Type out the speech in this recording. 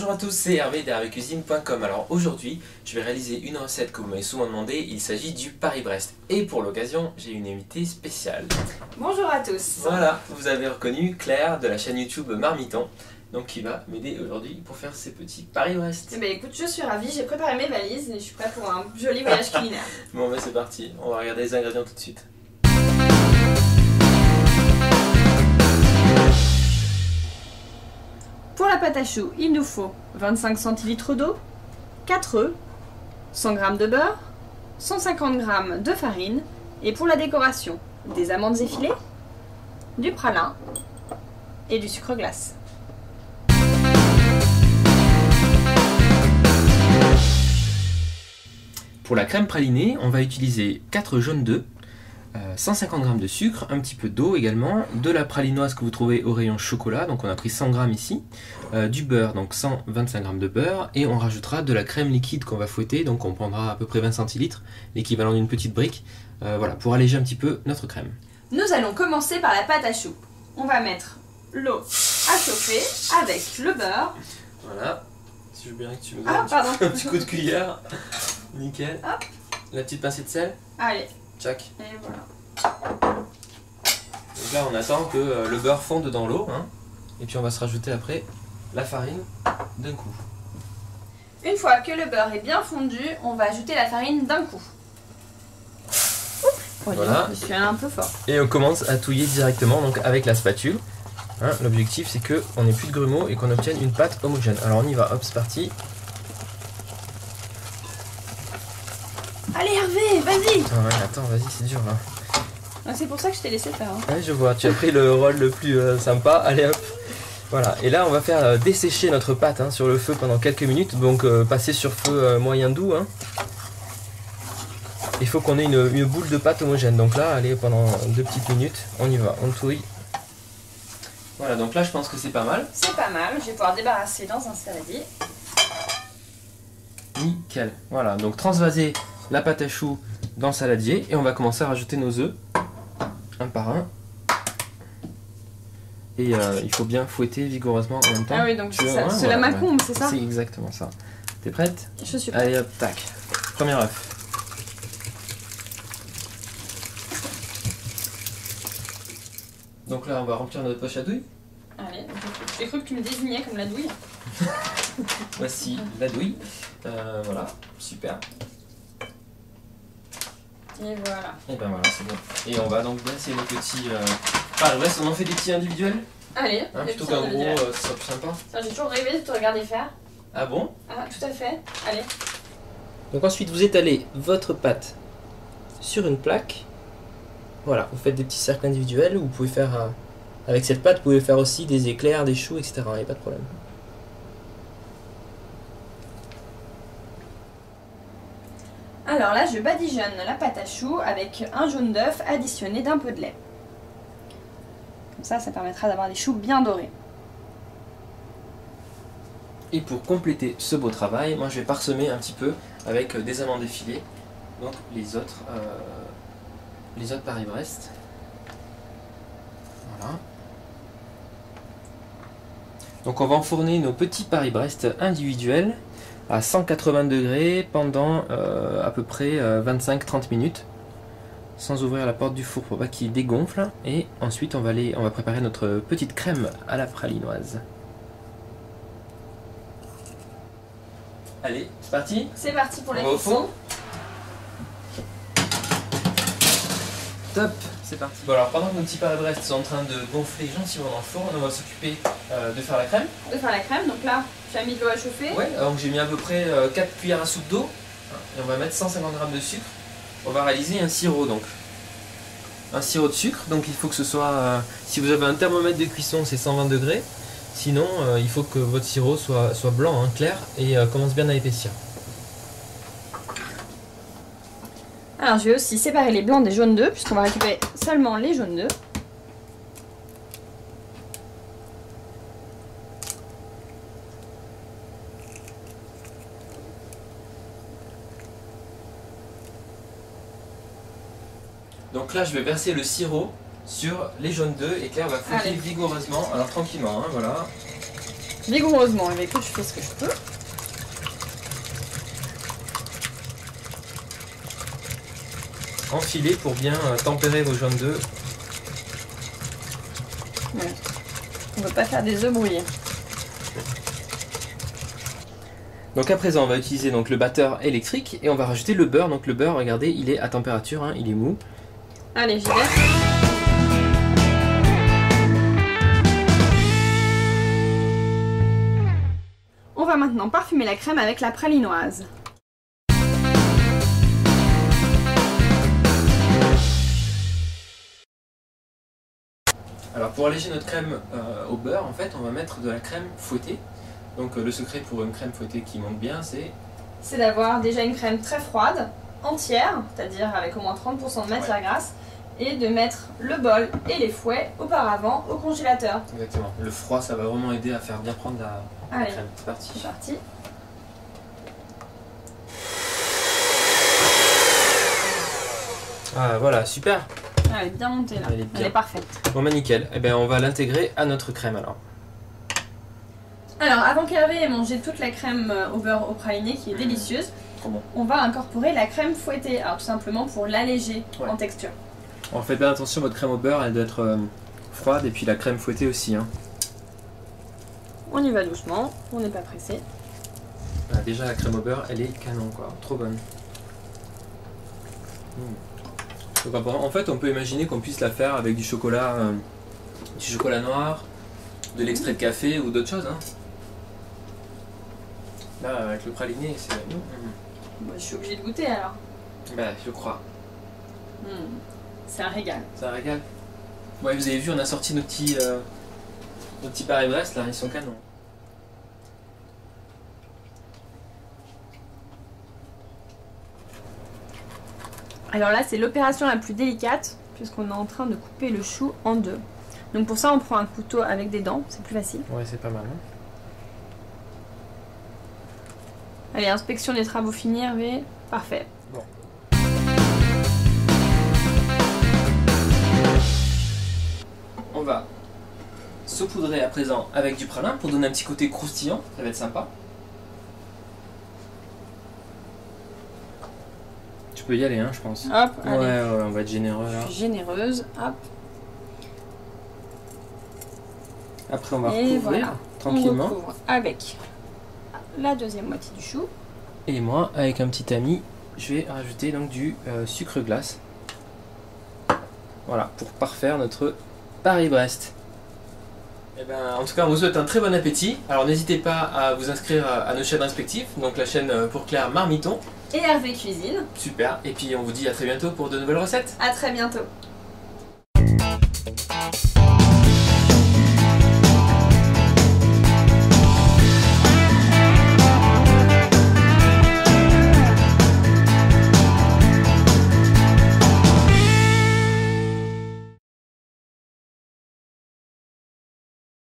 Bonjour à tous, c'est Hervé d'hervécuisine.com. Alors aujourd'hui, je vais réaliser une recette que vous m'avez souvent demandé. Il s'agit du Paris-Brest. Et pour l'occasion, j'ai une invitée spéciale. Bonjour à tous. Voilà, vous avez reconnu Claire de la chaîne YouTube Marmiton, donc qui va m'aider aujourd'hui pour faire ces petits Paris-Brest. Eh bien, écoute, je suis ravie, j'ai préparé mes valises et je suis prête pour un joli voyage culinaire. Bon ben c'est parti, on va regarder les ingrédients tout de suite. Pour la pâte à choux, il nous faut 25 centilitres d'eau, 4 œufs, 100 g de beurre, 150 g de farine et pour la décoration, des amandes effilées, du pralin et du sucre glace. Pour la crème pralinée, on va utiliser 4 jaunes d'œufs, 150 g de sucre, un petit peu d'eau également, de la pralinoise que vous trouvez au rayon chocolat, donc on a pris 100 g ici, du beurre, donc 125 g de beurre, et on rajoutera de la crème liquide qu'on va fouetter, donc on prendra à peu près 20 centilitres, l'équivalent d'une petite brique, voilà, pour alléger un petit peu notre crème. Nous allons commencer par la pâte à choux. On va mettre l'eau à chauffer avec le beurre. Voilà, si je veux bien que tu me donnes un petit coup de cuillère, nickel. Hop. La petite pincée de sel. Allez. Tchac. Et voilà. Donc là on attend que le beurre fonde dans l'eau, hein, et puis on va se rajouter après la farine d'un coup. Une fois que le beurre est bien fondu, on va ajouter la farine d'un coup. Voilà. Je suis allée un peu fort. Et on commence à touiller directement donc avec la spatule. Hein, l'objectif c'est qu'on n'ait plus de grumeaux et qu'on obtienne une pâte homogène. Alors on y va, hop, c'est parti. Allez Hervé, vas-y. Ah ouais, attends, vas-y, c'est dur là. Ah, c'est pour ça que je t'ai laissé faire. Hein. Ouais, je vois, tu as pris le rôle le plus sympa. Allez hop. Voilà, et là on va faire dessécher notre pâte hein, sur le feu pendant quelques minutes. Donc passer sur feu moyen doux. Hein. Il faut qu'on ait une boule de pâte homogène. Donc là, allez, pendant 2 petites minutes, on y va, on touille. Voilà, donc là je pense que c'est pas mal. C'est pas mal, je vais pouvoir débarrasser dans un saladier. Nickel. Voilà, donc transvaser la pâte à choux dans le saladier et on va commencer à rajouter nos œufs, un par un. Et il faut bien fouetter vigoureusement en même temps. Ah oui, donc c'est ouais, la macombe, c'est ça? C'est exactement ça. T'es prête? Je suis prête. Allez hop, tac. Premier œuf. Donc là, on va remplir notre poche à douille. Allez, j'ai cru que tu me désignais comme la douille. Voici la douille. Voilà, super. Et voilà. Et ben voilà, c'est bon. Et on va donc brasser nos petits... Paris-Brest, on en fait des petits individuels. Allez, Hein, plutôt qu'un gros, ce sera plus sympa. J'ai toujours rêvé de te regarder faire. Ah bon? Ah, tout à fait. Allez. Donc ensuite, vous étalez votre pâte sur une plaque. Voilà, vous faites des petits cercles individuels. Vous pouvez faire, avec cette pâte, vous pouvez faire aussi des éclairs, des choux, etc. Il n'y a pas de problème. Alors là, je badigeonne la pâte à choux avec un jaune d'œuf additionné d'un peu de lait. Comme ça permettra d'avoir des choux bien dorés. Et pour compléter ce beau travail, moi je vais parsemer un petit peu avec des amandes effilées. Donc les autres Paris-Brest. Voilà. Donc on va enfourner nos petits Paris-Brest individuels à 180 degrés pendant à peu près 25-30 minutes, sans ouvrir la porte du four pour pas qu'il dégonfle. Et ensuite on va préparer notre petite crème à la pralinoise. Allez, c'est parti? C'est parti pour la On va au cuisson. four. Top, c'est parti. Bon alors pendant que nos petits Paris-Brest sont en train de gonfler gentiment dans le four, on va s'occuper de faire la crème. De faire la crème, donc là tu as mis de l'eau à chauffer. Ouais, donc j'ai mis à peu près 4 cuillères à soupe d'eau et on va mettre 150 g de sucre. On va réaliser un sirop donc. Un sirop de sucre, donc il faut que ce soit, si vous avez un thermomètre de cuisson c'est 120 degrés, sinon il faut que votre sirop soit blanc, hein, clair, et commence bien à épaissir. Alors je vais aussi séparer les blancs des jaunes d'œufs puisqu'on va récupérer seulement les jaunes d'œufs. Donc là je vais verser le sirop sur les jaunes d'œufs et Claire va fouetter vigoureusement, alors tranquillement, hein, voilà. vigoureusement. Et écoute, je fais ce que je peux. Enfilez pour bien tempérer vos jaunes d'œufs. Ouais. On ne veut pas faire des œufs brouillés. Donc à présent on va utiliser donc le batteur électrique et on va rajouter le beurre. Donc le beurre, regardez, il est à température, hein, il est mou. Allez, j'y vais. On va maintenant parfumer la crème avec la pralinoise. Alors pour alléger notre crème au beurre, en fait, on va mettre de la crème fouettée. Donc le secret pour une crème fouettée qui monte bien, c'est d'avoir déjà une crème très froide, entière, c'est-à-dire avec au moins 30% de matière grasse, et de mettre le bol et les fouets auparavant au congélateur. Exactement. Le froid, ça va vraiment aider à faire bien prendre la crème. C'est parti. C'est parti. Ah voilà, super. Elle est bien montée là. Elle est parfaite. Bon bah nickel. Eh bien on va l'intégrer à notre crème alors. Alors avant qu'Hervé ait mangé toute la crème au beurre au praliné qui est délicieuse, Bon. on va incorporer la crème fouettée. Alors tout simplement pour l'alléger en texture. On fait bien attention, votre crème au beurre elle doit être froide et puis la crème fouettée aussi. Hein. On y va doucement, on n'est pas pressé. Ah, déjà la crème au beurre elle est canon quoi, trop bonne. Donc, en fait on peut imaginer qu'on puisse la faire avec du chocolat noir, de l'extrait de café ou d'autres choses. Hein. Là avec le praliné c'est... Bah, je suis obligée de goûter alors. Bah je crois. C'est un régal. C'est un régal. Ouais, vous avez vu, on a sorti nos petits Paris-Brest là, ils sont canons. Alors là, c'est l'opération la plus délicate, puisqu'on est en train de couper le chou en deux. Donc pour ça, on prend un couteau avec des dents, c'est plus facile. Ouais, c'est pas mal. Hein. Allez, inspection des travaux finis, Hervé. Parfait. Bon. On va saupoudrer à présent avec du pralin pour donner un petit côté croustillant, ça va être sympa. Tu peux y aller, hein, je pense. Hop, allez. Ouais, on va être généreux là. Je suis généreuse, hop. Après, on va Et recouvrir voilà. tranquillement. On recouvre avec la deuxième moitié du chou. Et moi, avec un petit ami, je vais rajouter donc du sucre glace. Voilà, pour parfaire notre Paris-Brest. Et ben, en tout cas, on vous souhaite un très bon appétit. Alors n'hésitez pas à vous inscrire à nos chaînes respectives, donc la chaîne pour Claire Marmiton. Et Hervé Cuisine. Super, et puis on vous dit à très bientôt pour de nouvelles recettes. À très bientôt.